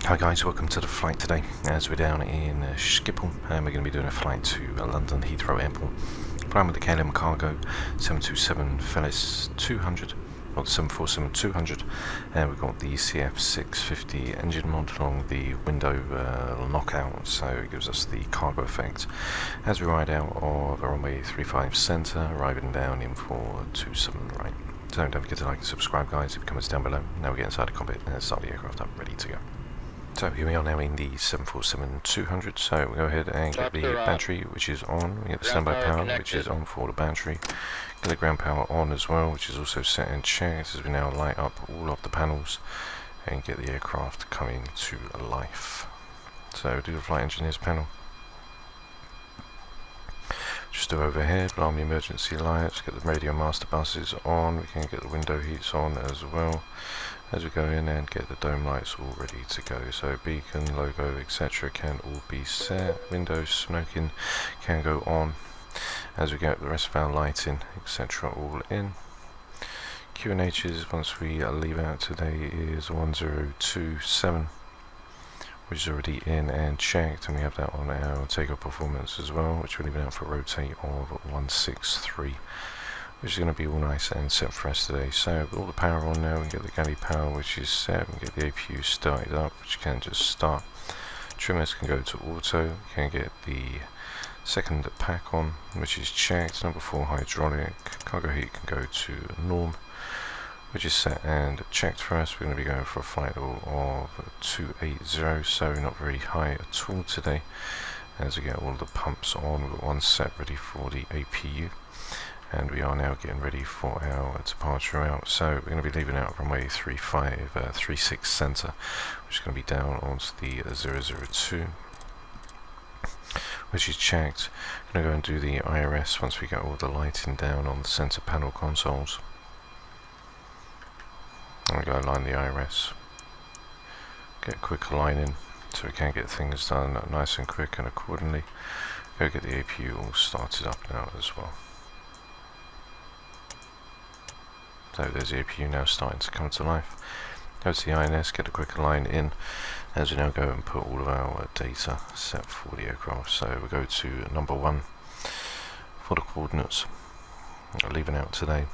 Hi guys, welcome to the flight today. As we're down in Schiphol, and we're going to be doing a flight to London Heathrow Airport. Flying with the KLM Cargo 727 Felis 200, or the 747-200, and we've got the CF6-50 engine mounted along the window knockout, so it gives us the cargo effect. As we ride out of runway 35 centre, arriving down in 427 right. So don't forget to like and subscribe guys if you comments down below. Now we get inside the cockpit and start the aircraft up, ready to go. So here we are now in the 747-200, so we go ahead and get the battery which is on, we get the standby power which is on for the battery, get the ground power on as well which is also set and checked as we now light up all of the panels and get the aircraft coming to life. So do the flight engineers panel. Just do overhead, alarm the emergency lights, get the radio master buses on, we can get the window heats on as well. As we go in and get the dome lights all ready to go, so beacon, logo, etc. can all be set, windows, smoking can go on. As we get the rest of our lighting, etc. all in. QNHs once we leave out today is 1027, which is already in and checked, and we have that on our takeoff performance as well, which we're leaving out for rotate of 163. Which is going to be all nice and set for us today. So with all the power on now, we can get the galley power which is set, we can get the APU started up, which can just start. Trimmers can go to auto, we can get the second pack on, which is checked. Number 4 hydraulic, cargo heat can go to norm, which is set and checked for us. We're going to be going for a flight of 280, so not very high at all today. As we get all the pumps on, we've got one set ready for the APU. And we are now getting ready for our departure out. So we're going to be leaving out runway 36 centre, which is going to be down onto the 002, which is checked. I'm going to go and do the IRS once we get all the lighting down on the centre panel consoles. I'm going to go align the IRS, get a quick aligning so we can get things done nice and quick and accordingly. Go get the APU all started up now as well. So there's the APU now starting to come to life. Go to the INS, get a quick line in, as we now go and put all of our data set for the aircraft. So we go to number 1 for the coordinates, leaving out today,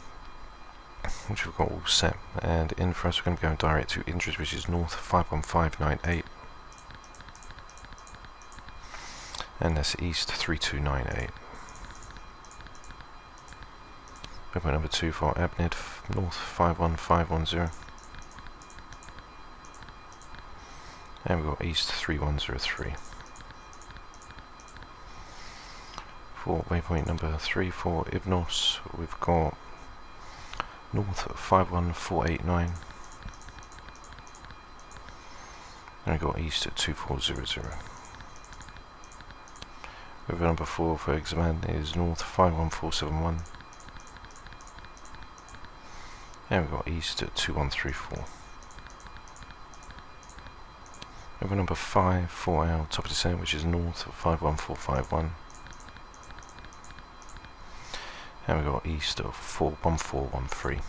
which we've got all set. And in for us, we're going to be going direct to Indres, which is north 51598, and that's east 3298. Waypoint number 2 for Abnid, north 51510, and we've got east 3103. For waypoint number 3 for Ibnos, we've got north 51489, and we've got east at 2400. Waypoint number 4 for Examan is north 51471. And we've got east at 2134. Over number 5 for our top of descent, which is north of 51451. And we've got east of 41413.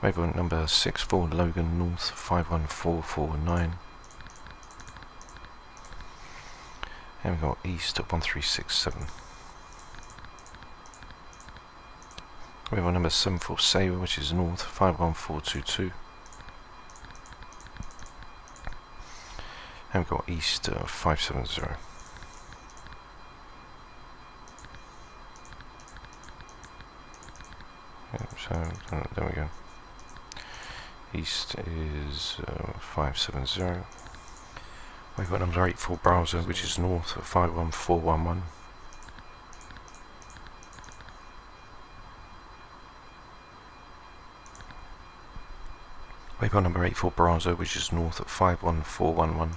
Waypoint number 6 for Logan, north 51449. And we've got east at 1367. We have our number 7 for CIVA, which is north 51422, and we've got east 570. So there we go. East is 570. We've got number 8 for Browser, which is north 51411. Waypoint number 8 for Brazzo, which is north at 51411.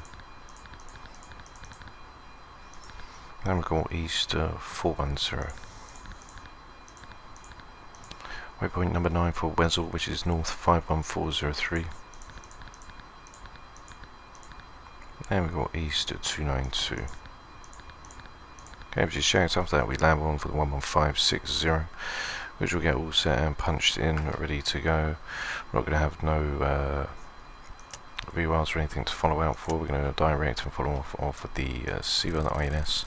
And we've got east 410. Waypoint number 9 for Wesel, which is north 51403. And we've got east at 292. Okay, which is shouts after that we land on for the 11560. which will get all set and punched in, ready to go. We're not going to have no rewires or anything to follow out for. We're going to direct and follow off with the CIVA, the INS.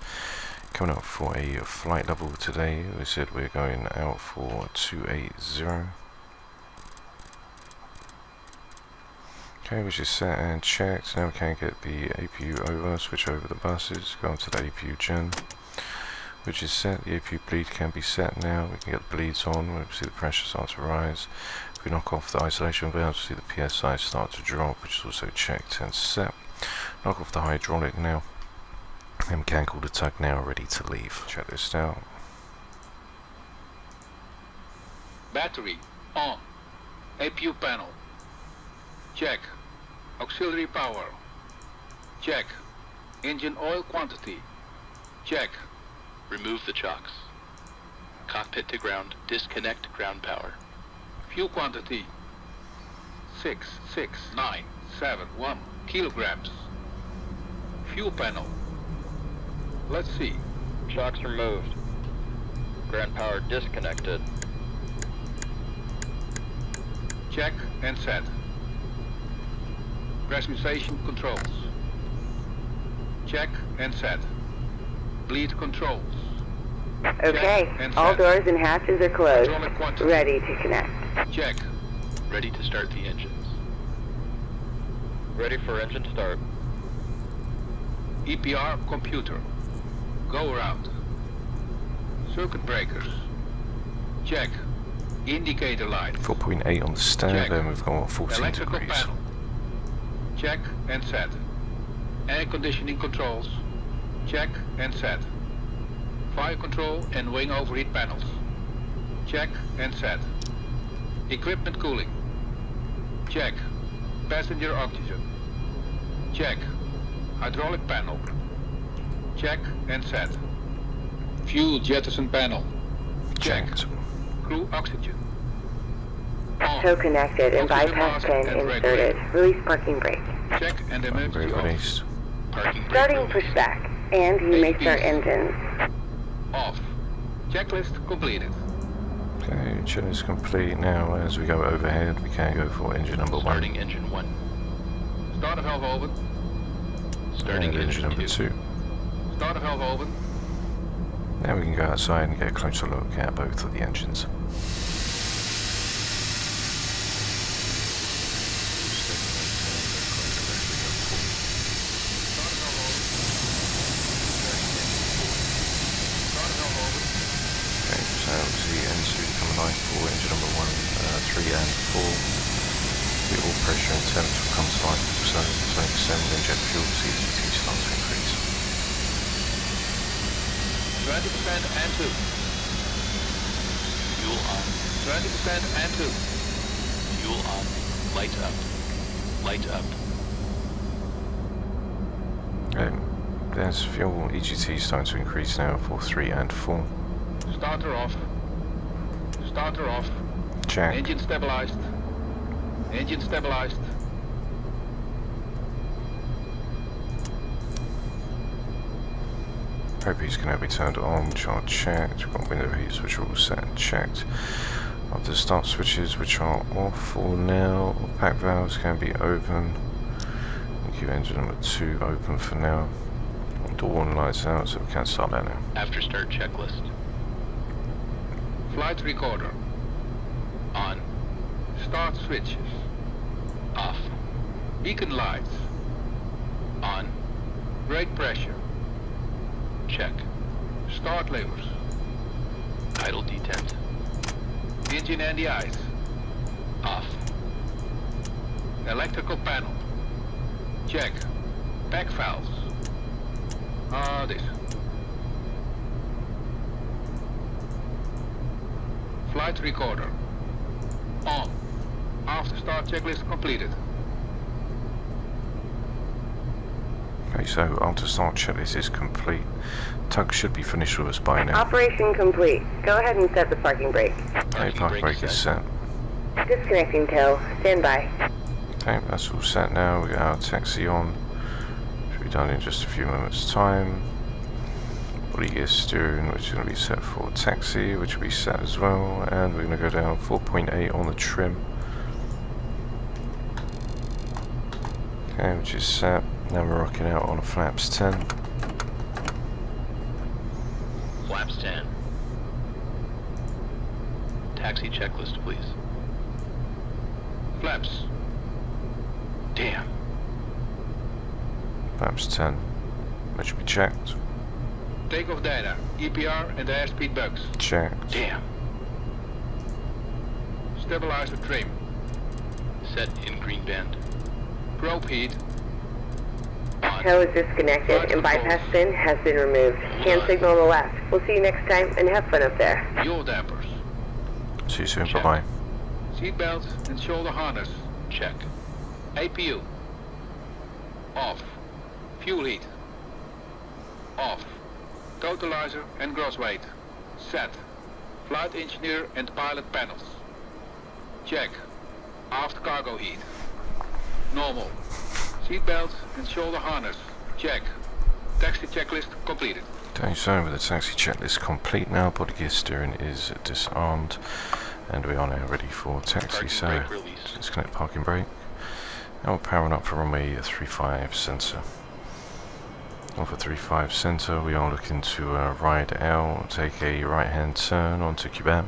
Coming out for a flight level today. We said we're going out for 280. Okay, which is set and checked. Now we can get the APU over, switch over the buses, go onto the APU gen, which is set. The APU bleed can be set now. We can get the bleeds on. We see the pressure start to rise. If we knock off the isolation valves, we see the PSI start to drop, which is also checked and set. Knock off the hydraulic now. And mechanical to tug now, ready to leave. Check this out. Battery on. APU panel. Check. Auxiliary power. Check. Engine oil quantity. Check. Remove the chocks. Cockpit to ground. Disconnect ground power. Fuel quantity 66971 kilograms. Fuel panel. Let's see. Shocks removed. Ground power disconnected. Check and set. Pressurization controls. Check and set. Bleed controls. Okay, all doors and hatches are closed. Ready to connect. Check. Ready to start the engines. Ready for engine start. EPR computer. Go around. Circuit breakers. Check. Indicator light. 4.8 on the stand, and we've got 14 Electrical degrees. panel. Check and set. Air conditioning controls. Check and set. Fire control and wing overheat panels. Check and set. Equipment cooling. Check. Passenger oxygen. Check. Hydraulic panel. Check and set. Fuel jettison panel. Check. Checked. Crew oxygen. On. Tow connected and Oxygen bypass mask pin and inserted. Release parking brake. Check and emergency Very off. released. Parking brake Starting release. pushback. And you may start engines. Off. Checklist completed. Okay, engine is complete. Now as we go overhead, we can go for engine number 1. Starting engine 1. Starter valve open. Starting And engine number 2. Starter valve open. Now we can go outside and get a closer look at both of the engines. Okay, so we see engine coming line for engine number 1, 3 and 4. The oil pressure and temperature comes to life also, so extend inject fuel, CCT starts to increase. 20% and 2. Fuel on. 20% and 2. Fuel on. Light up. Light up. There's fuel EGT starting to increase now for 3 and 4. Starter off. Starter off. Check. Engine stabilized. Engine stabilized. He's can now be turned on, which are checked. We've got window heats, which are all set and checked. After start switches, which are off for now. Pack valves can be open. Keep engine number 2 open for now. Door and lights out, so we can start that now. After start checklist. Flight recorder. On. Start switches. Off. Beacon lights. On. Brake pressure. Check. Start levers. Idle detent. Engine anti-ice. Off. Electrical panel. Check. Pack valves. This. Flight recorder. On. After start checklist completed. Okay, so after start checklist is complete. Tug should be finished with us by now. Operation complete. Go ahead and set the parking brake. Okay, parking brake is set. Disconnecting tow. Stand by. Okay, that's all set now. We got our taxi on. Should be done in just a few moments' time. Body gear steering, which is going to be set for taxi, which will be set as well, and we're going to go down 4.8 on the trim. Okay, which is set. Now we're rocking out on a flaps 10. Flaps 10. Taxi checklist, please. Flaps. Damn. Flaps 10. That should be checked. Takeoff data, EPR and airspeed bugs. Checked. Damn. Stabilizer trim. Set in green band. Probe heat. On. Tow is disconnected and bypass pin has been removed. Hand signal on the left. We'll see you next time and have fun up there. Fuel dampers. See you soon. Check. Bye-bye. Seat belt and shoulder harness. Check. APU. Off. Fuel heat. Off. Totalizer and gross weight. Set. Flight engineer and pilot panels. Check. Aft cargo heat. Normal. Seat belt and shoulder harness. Check. Taxi checklist completed. Okay, so with the taxi checklist complete now, body gear steering is disarmed, and we are now ready for taxi. Parking So brake release. disconnect parking brake. Now we're powering up for runway 35 centre. Off at 35 centre, we are looking to ride out, take a right hand turn onto Quebec.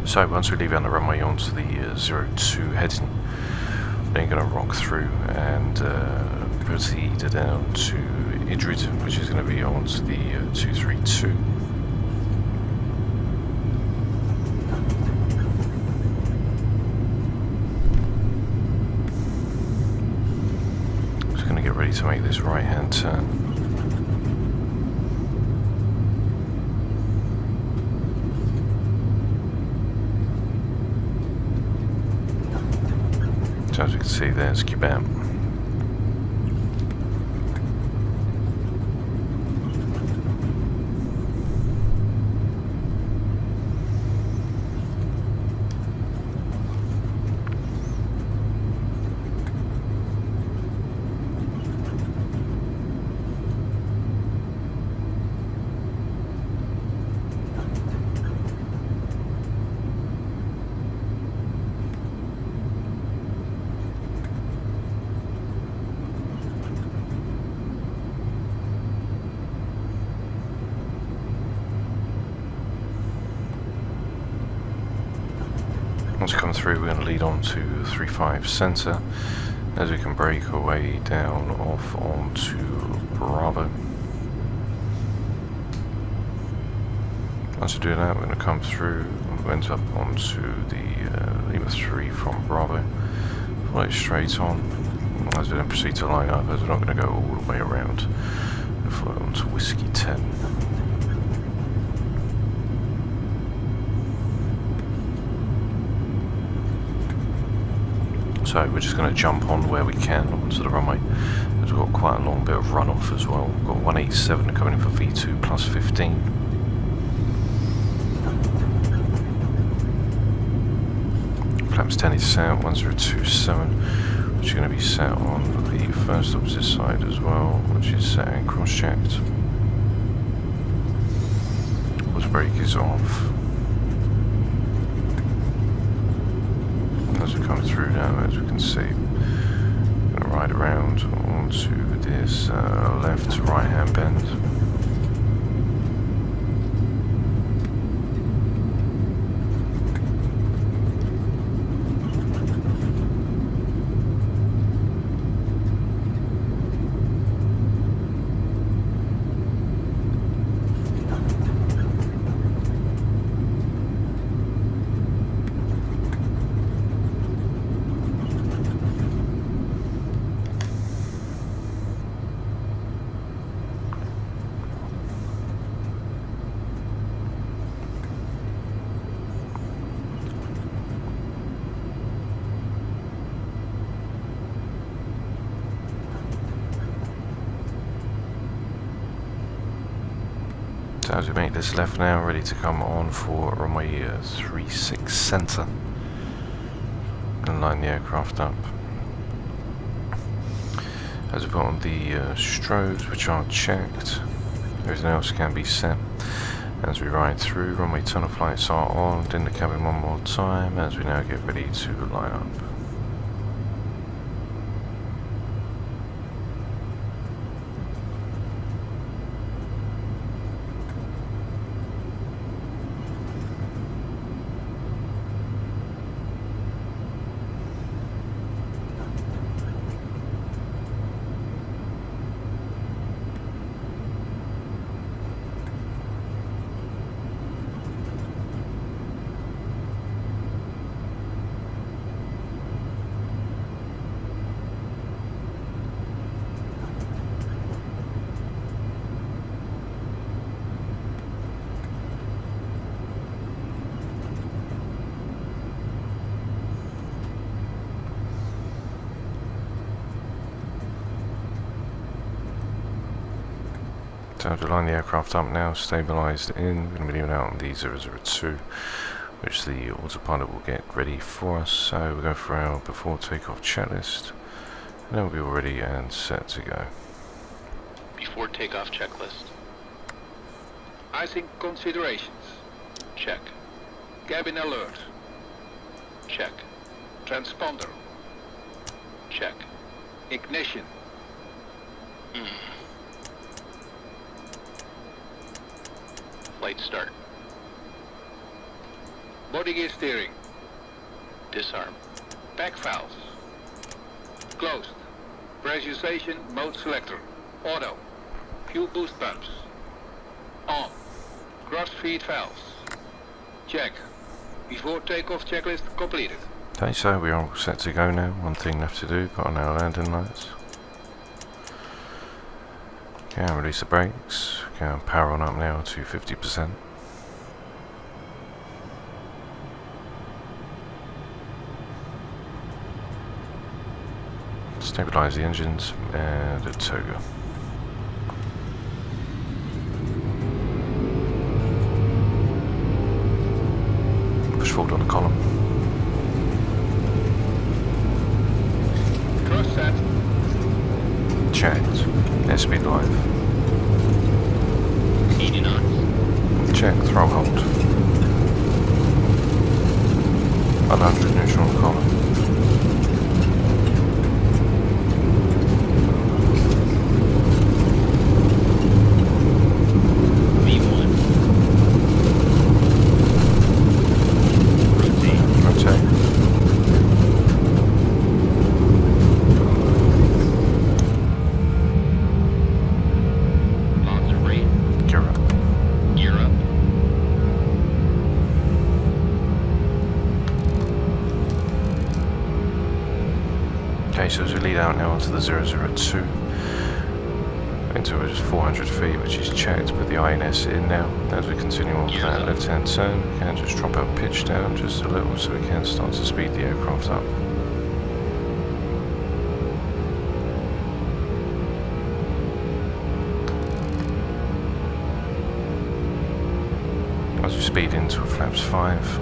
So once we leave out the runway onto the 02 heading, then going to rock through and proceed down to Idrid, which is going to be onto the 232. Just going to get ready to make this right hand turn. So as you can see, there's Quebec. Once we come through, we're going to lead on to 35 centre as we can break our way down off onto Bravo. Once we do that, we're going to come through and went up onto the Lima 3 from Bravo, follow straight on as we then proceed to line up, as we're not going to go all the way around, and follow on to Whiskey 10. So we're just going to jump on where we can onto the runway, as we've got quite a long bit of runoff as well. We've got 187 coming in for V2 plus 15. Flaps 10 is set, 1027, which is going to be set on the first opposite side as well, which is set and cross-checked. Hose brake is off. As we come through now, as we can see, I'm going to ride around onto this left to right hand bend. So as we make this left now, ready to come on for runway 36 centre and line the aircraft up. As we put on the strobes, which are checked, everything else can be set. As we ride through, runway tunnel flights are on, in the cabin one more time as we now get ready to line up. Time to line the aircraft up now, stabilised in. We're going to be leaving out on the 002, which the autopilot will get ready for us. So we'll go for our before takeoff checklist, and then we'll be all ready and set to go. Before takeoff checklist. Icing considerations. Check. Cabin alert. Check. Transponder. Check. Ignition. Flight start. Body gear steering. Disarm. Pack valves. Closed. Pressurization mode selector. Auto. Fuel boost pumps. On. Cross feed valves. Check. Before takeoff checklist completed. Okay, so we are all set to go now. One thing left to do, put on our landing lights. Okay, and release the brakes. Okay, and power on up now to 50%. Stabilise the engines and a toga. Push forward on the column. Cross set. Checked. Airspeed live. 80 knots. Check. Throw hold. 100 neutral on the column. V1. Rotate. Lots of rate. Gear up. Gear up. Okay, so as we lead out now onto the 002, into just 400 feet, which is checked, put the INS in now. As we continue on with that left-hand turn, we can just drop our pitch down just a little so we can start to speed the aircraft up. As we speed into flaps 5.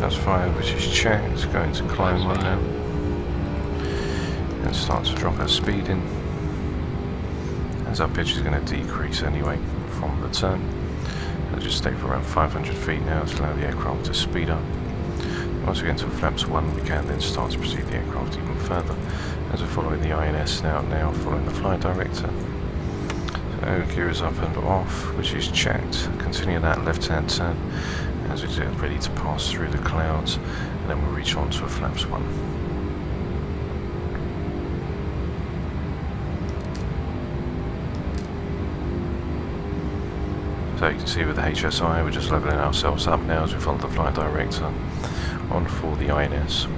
That's 5, which is checked, going to climb one now. And start to drop our speed in. As our pitch is going to decrease anyway from the turn. It'll just stay for around 500 feet now to allow the aircraft to speed up. Once we get into flaps 1, we can then start to proceed the aircraft even further. As we're following the INS now following the flight director. So gear is up and off, which is checked. Continue that left-hand turn as we get ready to pass through the clouds, and then we'll reach on to a flaps 1. So you can see with the HSI, we're just leveling ourselves up now as we follow the flight director on for the INS.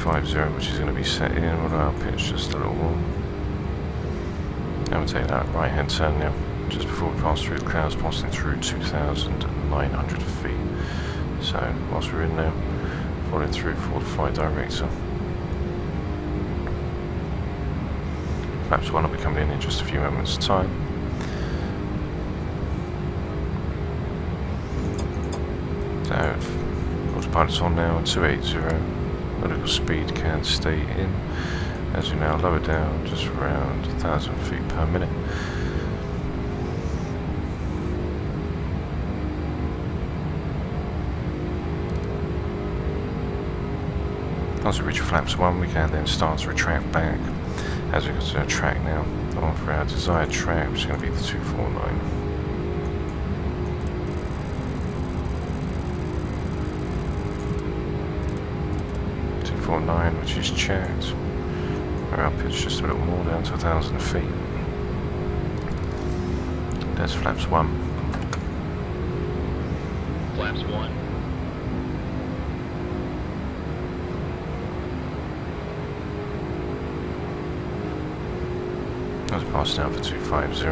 250, which is going to be set in with our pitch just a little more. And we'll take that right hand turn now, just before we pass through the clouds, passing through 2,900 feet. So whilst we're in there, following through for the flight director. Flaps 1 will be coming in just a few moments time. So autopilot's on now, 280. Vertical speed can stay in as we now lower down just around 1,000 feet per minute. Once we reach flaps 1, we can then start to retract back. As we go to our track now, on for our desired track, which is going to be the 249. 249, which is checked. We're up pitch just a little more, down to 1,000 feet. There's flaps 1. Flaps 1. That's passed out for 250.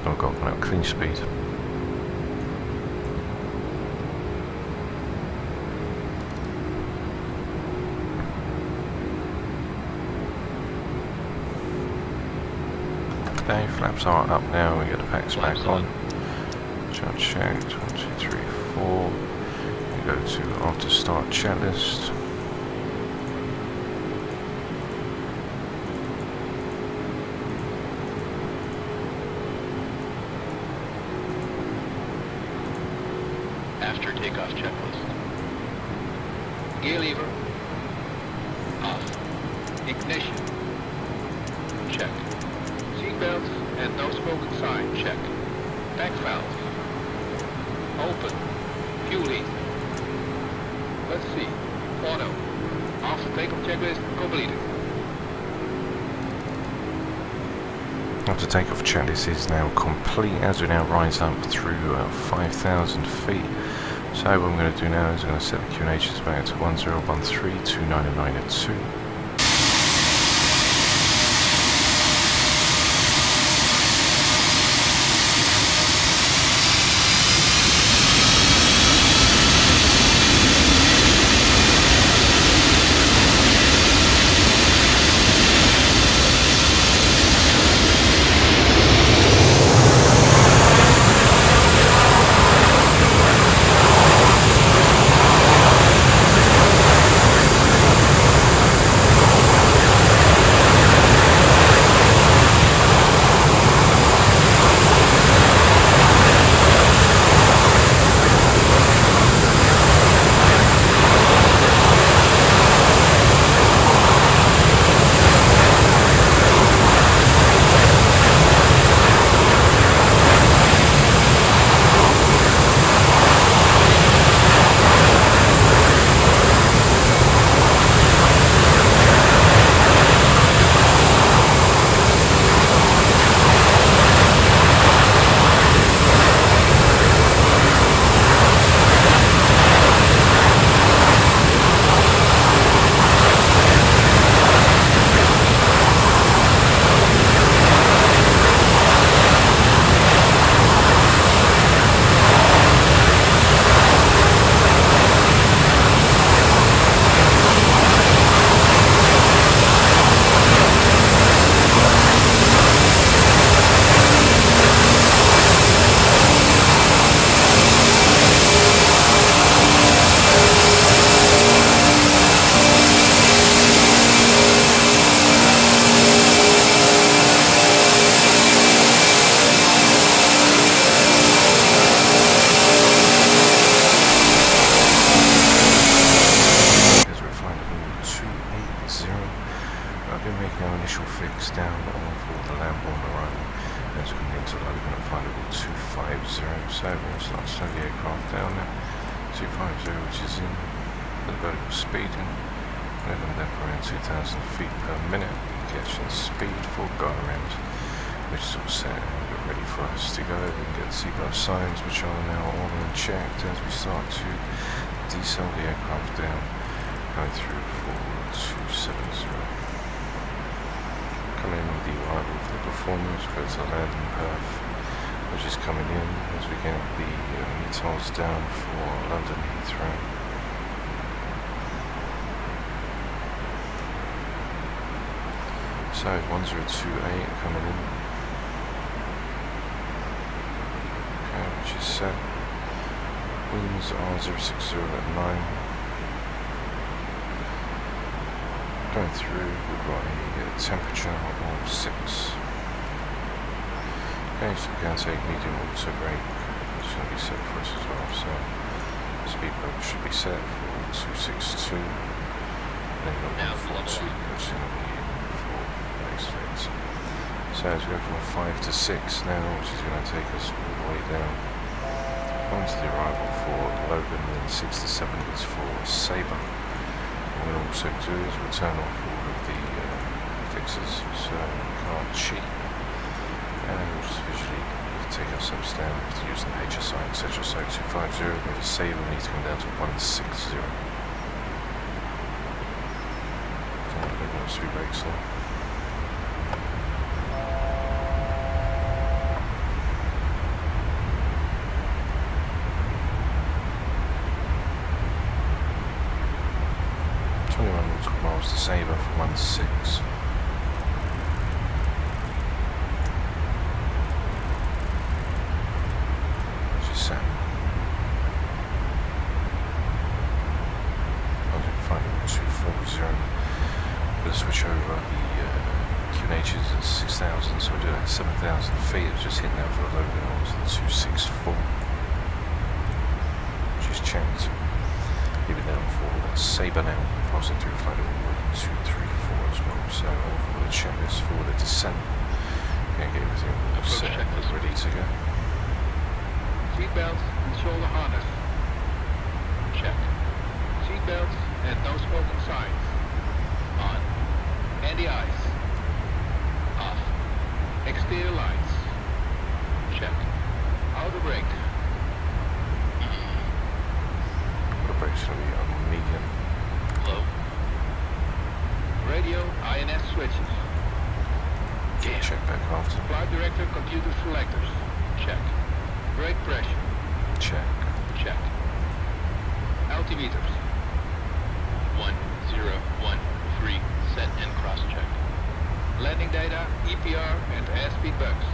I've got one out clean speed. Okay, flaps are up now, we get the packs back on. Chart checked, 1, 2, 3, 4. We go to after start checklist. After takeoff checklist. Gear lever. Off. Ignition. Check. Seatbelts and no smoking sign. Check. Back valve. Open. Fuel heat. Let's see. Auto. After takeoff checklist completed. After takeoff checklist is now complete as we now rise up through 5,000 feet. So what I'm going to do now is I'm going to set the QNHs back to 1013, 299 and 2. So we're going to start slowing the aircraft down now. 250, which is in the vertical speed, and moving up around 2,000 feet per minute. Catching speed for go around, which is all set and ready for us to go. We can get the seatbelt signs, which are now on and checked as we start to decel the aircraft down, going through for 270. Coming in with the arrival of the performance, go to the landing path, which is coming in as we get the METOLs down for London Heathrow. So 1028 coming in. Okay, which is set. Winds are 060 at 9. Going through, we've got a temperature of 6. Okay, so we're going to take medium auto brake, which is going to be set for us as well. So the speed brake should be set for 262. Then we've got 142, which is going to be for the next phase. So as we go from 5 to 6 now, which is going to take us all the way down onto the arrival for Logan, then 6 to 7 is for Sabre. What we'll also do is we'll turn off all of the fixes so we can't cheat, and we'll just visually take ourselves down using the HSI, etc. So 250, go to Sabre, we need to come down to 160. So I'm going to speed brakes there. Miles to Sabre for 16. Which is set. I'll do final 240. We'll switch over the QNHs at 6,000, so we'll do that at 7,000 feet. It's just hitting out for the Logan onto the 264, which is checked. Leave it down for Sabre now, passing through flight level 234 as well. So for the checklist for the descent, going to get everything all set, ready to go. Seatbelts and shoulder harness. Check. Seatbelts and no smoking signs. On. Anti-ice. Off. Exterior lights. Check. Outer brake. Brake's going to be on medium. Low. Radio INS switches. Can check back after. Flight director computer selectors. Check. Brake pressure. Check. Check. Altimeters. 1013, set and cross check. Landing data, EPR and airspeed bugs.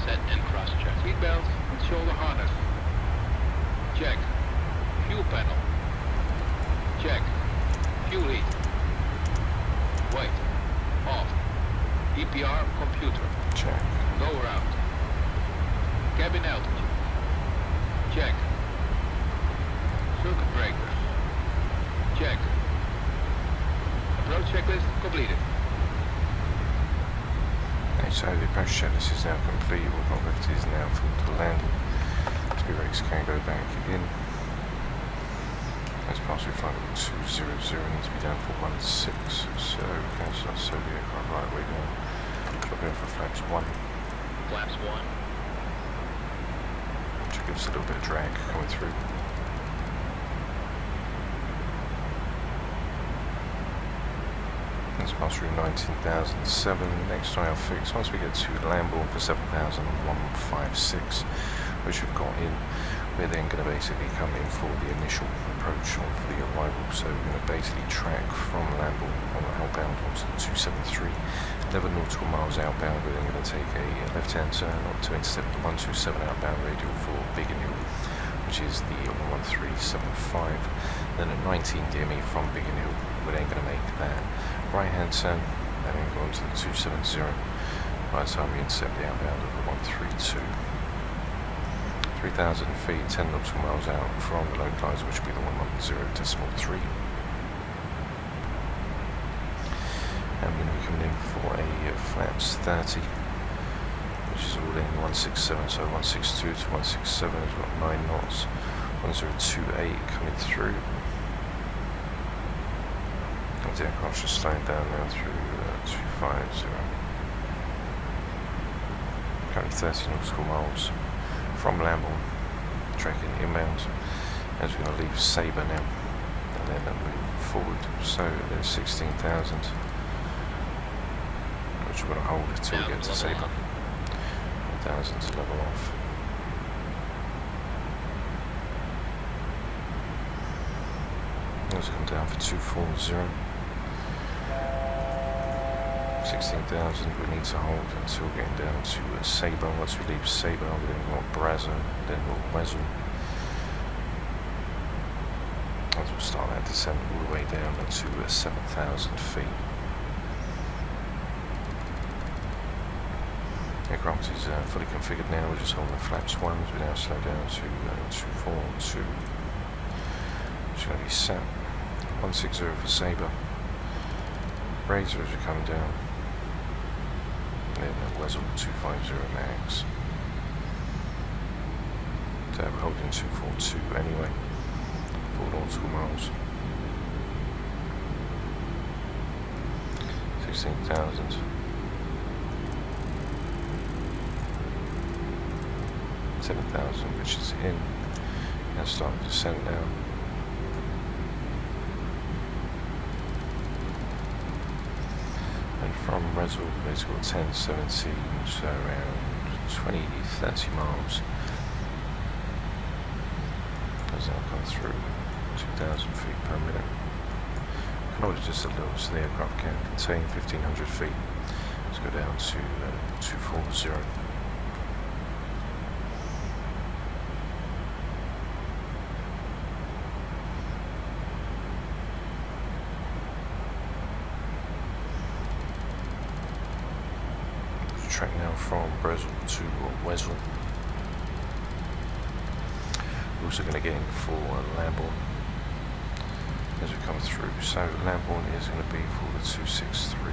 Set and cross check. Seatbelts and shoulder harness. Check. Fuel panel. Check. Fuel heat. Wait. Off. EPR computer. Check. Go around. Cabin altitude. Check. Circuit breakers. Check. Approach checklist completed. Okay, so the approach checklist is now complete. All got left is now for the landing. Speed brakes can go back in. Let's pass through flight level 200, needs to be down for 16, so we can start slow the aircraft right way down. Drop in for flaps 1. Flaps 1. Which gives us a little bit of drag coming through. Let's pass through 19,007, next IL fix. Once we get to Lambourne for 7,156, which we've got in, we're then going to basically come in for the initial approach on for the arrival. So we're going to basically track from Lambourne on the outbound onto the 273, 11 nautical miles outbound. We're then going to take a left-hand turn up to intercept the 127 outbound radial for Biggin Hill, which is the 11375. Then at 19 DME from Biggin Hill, we're then going to make that right-hand turn and then go on to the 270 by the time we intercept the outbound of the 132. 3,000 feet, 10 nautical miles out from the localizer, which will be the 110.3. And we're going to be coming in for a flaps 30, which is all in 167, so 162 to 167 has got 9 knots, 1028 coming through. And the aircraft's just slowing down now through 250. Currently 30 nautical miles from Lambourne, tracking inbound, as we're going to leave Sabre now, and then move forward. So there's 16,000, which we're going to hold until we get to Sabre. 1,000 to level off. Let's come down for 240. 16,000 we need to hold until getting down to Sabre. Once we leave Sabre, we're going to go on Brazza, then we'll Wesel. As we'll start that descent all the way down to 7,000 feet. Aircraft is fully configured now, we're just holding the flaps 1, we now slow down to 242, which is going to be set. 160 for Sabre. Razor as we come down. And then Wesel 250 max. So we're holding 242 anyway. 4 nautical miles. 16,000. 7,000, which is in. Now starting to descend now. And from Wesel, it's got 1017, so around 20-30 miles. As that comes through 2,000 feet per minute. Can hold it just a little, so the aircraft can contain 1,500 feet. Let's go down to 240. Track now from Brazil to Wesel. We're also going to get in for Lambourne as we come through. So Lambourne is going to be for the 263.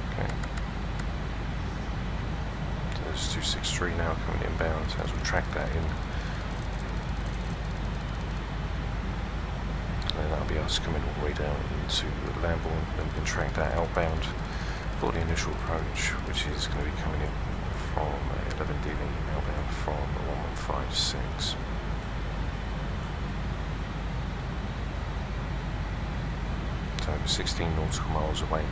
Okay. So there's 263 now coming inbound as we track that in. And then that'll be us coming all the way down into Lambourne, and we can track that outbound for the initial approach, which is going to be coming in from 11 dealing outbound from 1156. So 16 nautical miles away.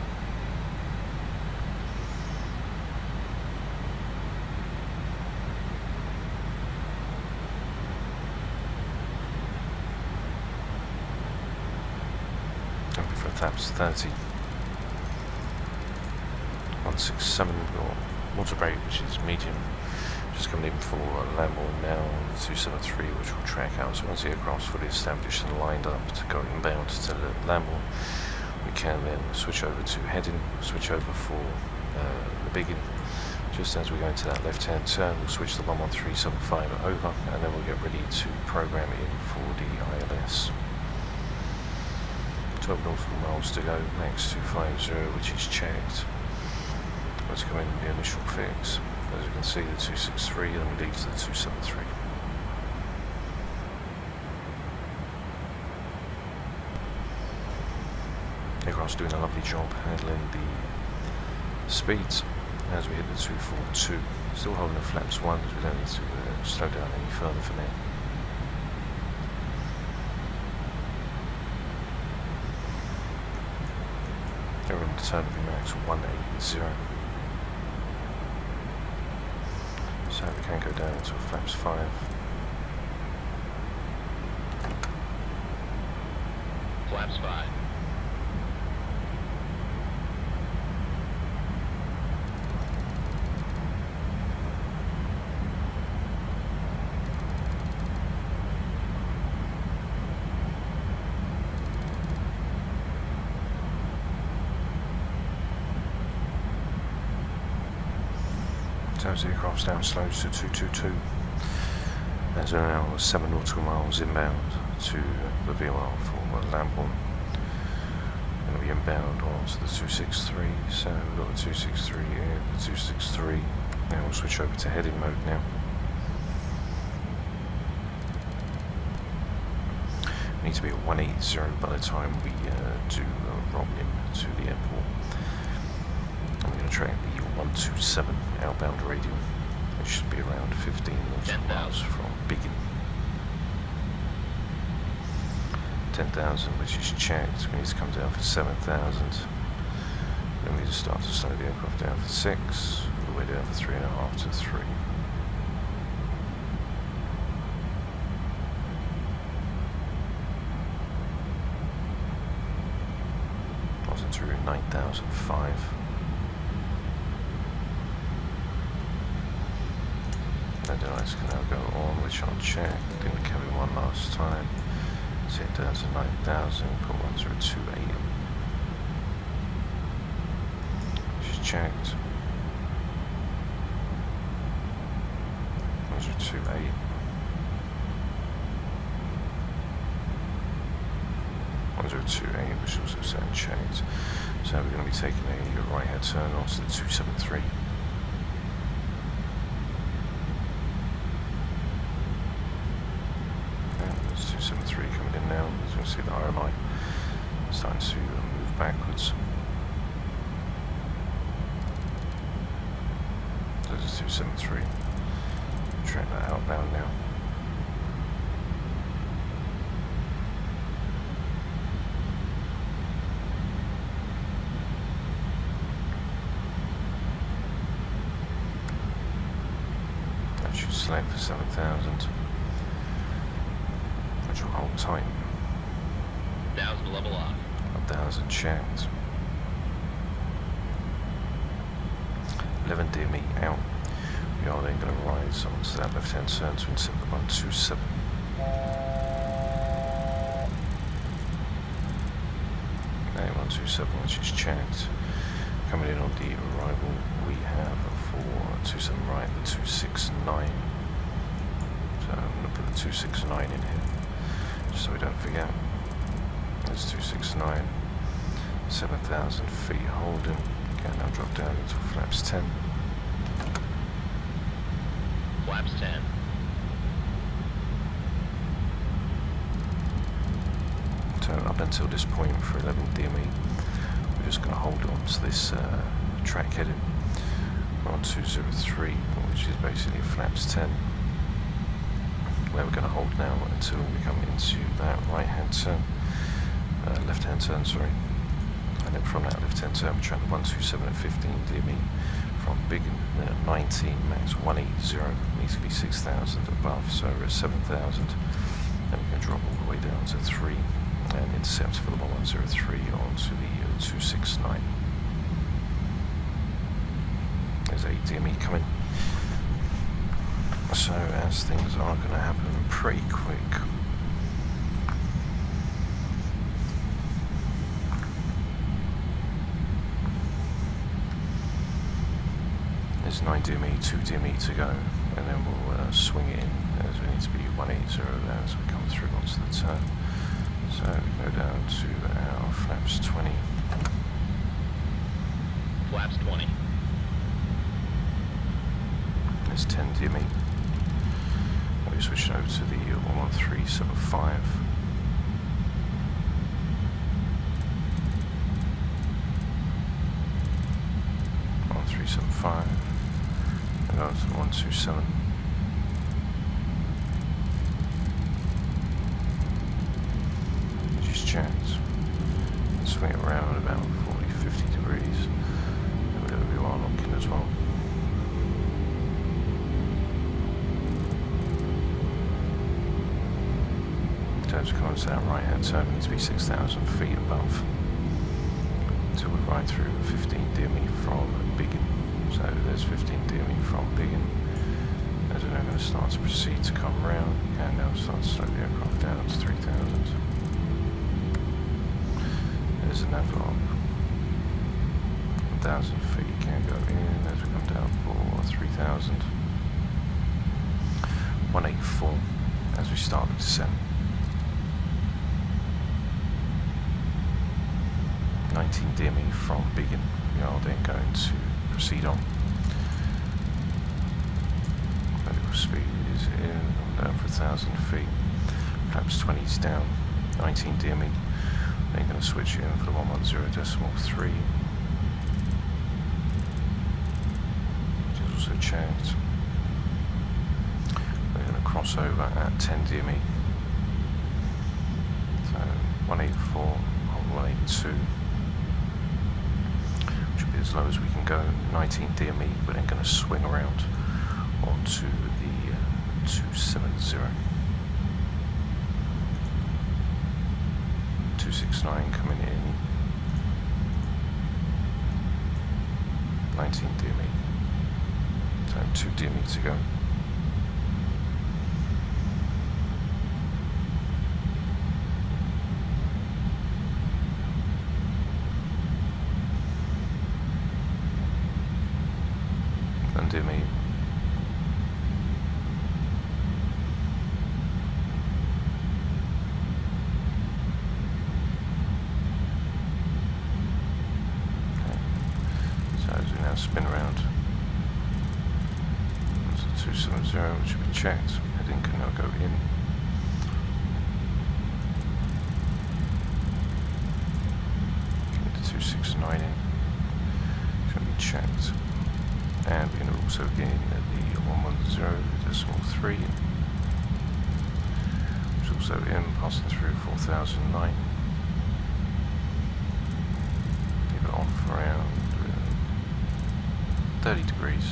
Going for flaps 30. 167, we've got water brake, which is medium, just coming in for Lambourne now, 273, which will track out. So once the aircraft's fully established and lined up to go inbound to Lambourne, we can then switch over to heading, switch over for the biggin. Just as we go into that left-hand turn, we'll switch the 11375 over, and then we'll get ready to program in for the ILS. 12 nautical miles to go, max 250, which is checked. Let's come in the initial fix. As you can see, the 263, and then we lead to the 273. Aircraft's doing a lovely job handling the speeds as we hit the 242. Still holding the flaps 1 as we don't need to slow down any further for now. We're in the turn of max 180. So we can go down to flaps 5. Flaps 5. So the aircraft's now slowed to 222. There's now 7 nautical miles inbound to the VOR for Lambourne. Going to be inbound onto the 263. So we've got the 263 here, the 263. Now we'll switch over to heading mode now. We need to be at 180 by the time we do roll into the airport. I'm going to track the 127 outbound radial, which should be around 15 nautical miles from Biggin. 10,000, which is checked. We need to come down for 7,000. to start to slow the aircraft down for 6, all the way down for 3.5 to 3. Wasn't through 9005. Landing lights can now go on, which I'll check. Didn't carry one last time. Set down to 9000, put 1028. Which is checked. 1028. Which also set and checked. So we're going to be taking a right hand turn onto the 273. There's 273 coming in now. As you can see, the RMI starting to move backwards. There's 273. Track that outbound now. Select for 7000, which will hold tight. 1000 level off. 1000 checked. 11 DME out. We are then going to rise onto that left hand turn to intercept the 127. Now 127, which is checked. Coming in on the arrival, we have for 27 right, the 269. So I'm going to put the 269 in here, just so we don't forget. There's 269, 7,000 feet holding. Okay, now drop down into flaps 10. Flaps 10. So up until this point for 11 DME, we're just going to hold on to this track heading. We're on 203, which is basically flaps 10. Where we're going to hold now until we come into that right hand turn, left hand turn, sorry. And then from that left hand turn, we're trying to 127 at 15 DME from Biggin, then at 19, max 180, needs to be 6,000 above, so we're at 7,000. Then we can drop all the way down to 3 and intercept for the 103 onto the 269. There's 8 DME coming. So as things are going to happen pretty quick. There's 9 DME, 2 DME to go, and then we'll swing it in as we need to be 180 as we come through onto the turn. So we go down to our flaps 20. Flaps 20. There's 10 DME. We switch over to the 11375. And go to the 127. Just checked. Swing it around about 40-50 degrees. Whatever we are looking as well. As we come to that right hand turn, we need to be 6,000 feet above until we ride through 15 DME from Biggin. So there's 15 DME from Biggin. As we're now going to start to proceed to come round, and now start to slow the aircraft down to 3,000. There's a nav lock. 1,000 feet can go in as we come down for 3,000. 184 as we start the descent. 19 DME from Biggin. We are then going to proceed on. Vertical speed is in, down for 1,000 feet. Flaps 20 is down. 19 DME. Then going to switch in for the 110.3, which is also checked. We're going to cross over at 10 DME. So 184 on 182. as low as we can go, 19 DME. We're then going to swing around onto the 270. 269 coming in, 19 DME, so 2 DME to go. And DME. Spin around. That's a 270, which should be checked. Heading can now go in. Get the 269 in. Should be checked. And we're going to also get in at the 110.3, which is also in, passing through 4009. Leave it off around 30 degrees.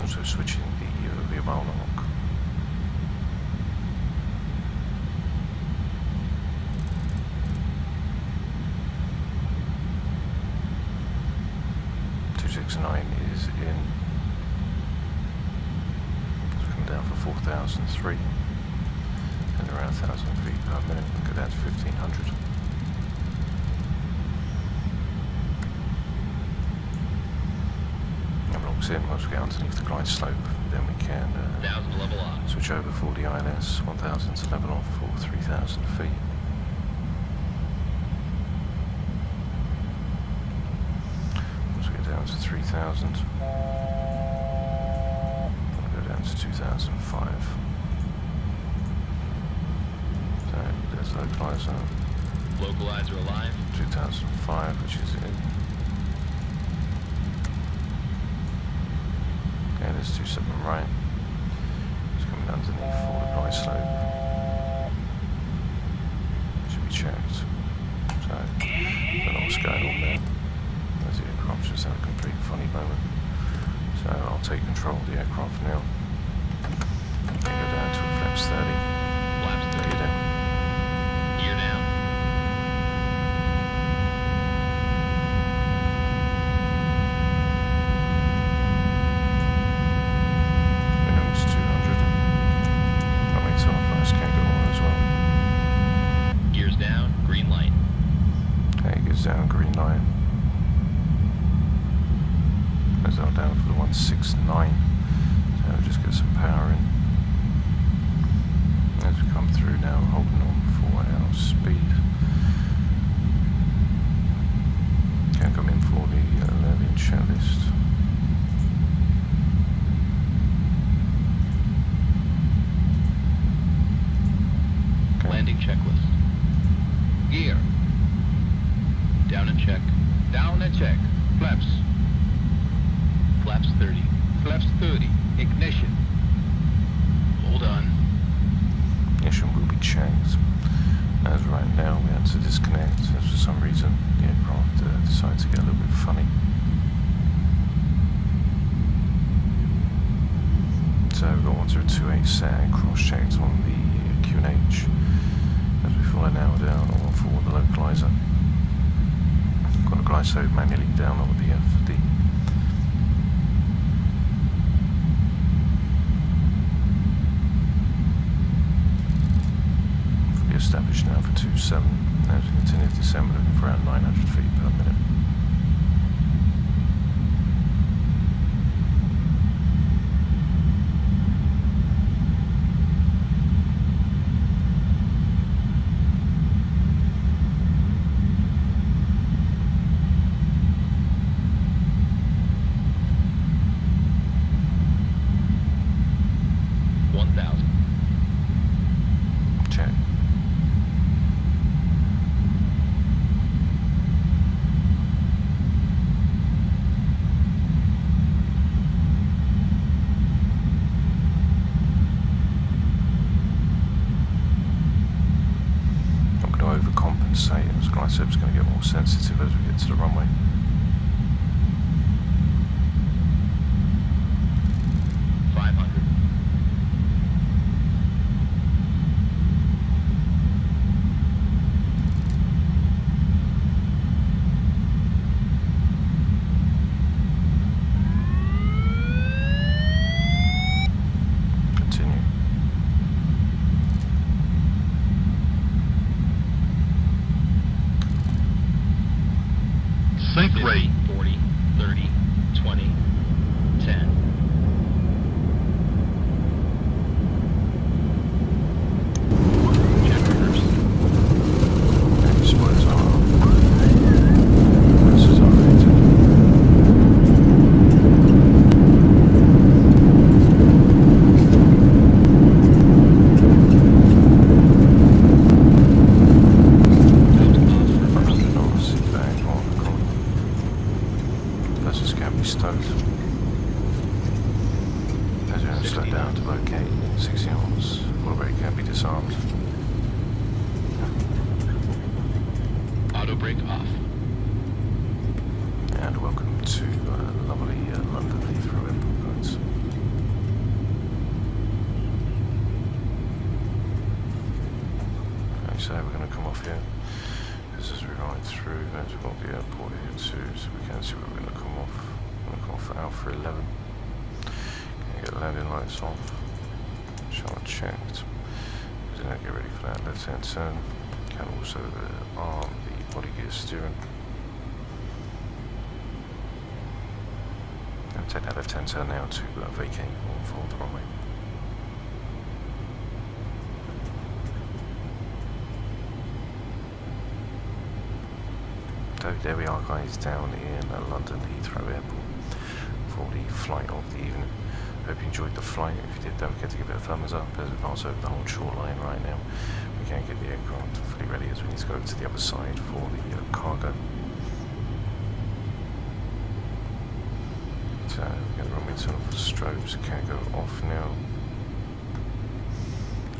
Also switching the mobile lock. .269 is in. It's come down for 4003. Around 1,000 feet per minute, and go down to 1,500. And locks in. Once we get underneath the glide slope, then we can switch over for the ILS 1,000 to level off for 3,000 feet. Once we get down to 3,000, we'll go down to 2,005. There's localizer. Localizer alive. 2005, which is in. Okay, there's 27 right. It's coming underneath for the glide slope. Should be checked. So, I don't know what's going on there. There's the aircraft just had a complete funny moment. So I'll take control of the aircraft now. And go down to flaps 30. Flaps 30. Get in. Gear down. Minimum's 200. That makes our flaps can't go on as well. Gears down. Green light. Okay, it goes down, green light. Goes down for the 169. So we'll just get some power in. As we come through now, holding on for our speed. Can come in for the landing checklist. Okay. Landing checklist. Gear. Down and check. Down and check. Flaps. Flaps 30. Flaps 30. Ignition. Hold on. Ignition will be checked. As right now we had to disconnect, as for some reason the aircraft decided to get a little bit funny. So we've got 102.8 set, cross-checked on the QNH as we fly now down on for the localizer. Got a glide slope manually down on the FD. Established now for 27. As we continue to descend, we're looking for around 900 feet per minute. Check. 1,000. compensate, as glide slope's going to get more sensitive as we get to the runway. Sync rate. 40, 30, 20, 10. Check reverse. And spoilers are off. This is R-rated. Auto brake off. And welcome to lovely London Heathrow Airport, guys. Okay, so we're going to come off here, because as we ride through, as we've got the airport here too, so we can see where we're going to come off. We're going to come off at Alpha 11. Get landing lights off. Charge checked. We're going to get ready for that left-hand turn. Can also arm the body gear steering. And take that left-hand turn now to vacate or follow the runway. So there we are, guys, down in London Heathrow Airport for the flight of the evening. Hope you enjoyed the flight. If you did, don't forget to give it a thumbs up as we pass over the whole shoreline right now. We can't get the aircraft fully ready as we need to go to the other side for the cargo. So we're going to run turn off the strobes, can go off now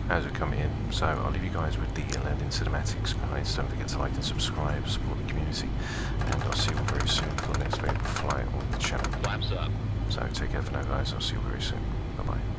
as we come in. So I'll leave you guys with the landing cinematics, guys. Don't forget to like and subscribe, support the community, and I'll see you very soon for the next available flight on the channel. Flaps up. So take care for now, guys. I'll see you very soon. Bye bye.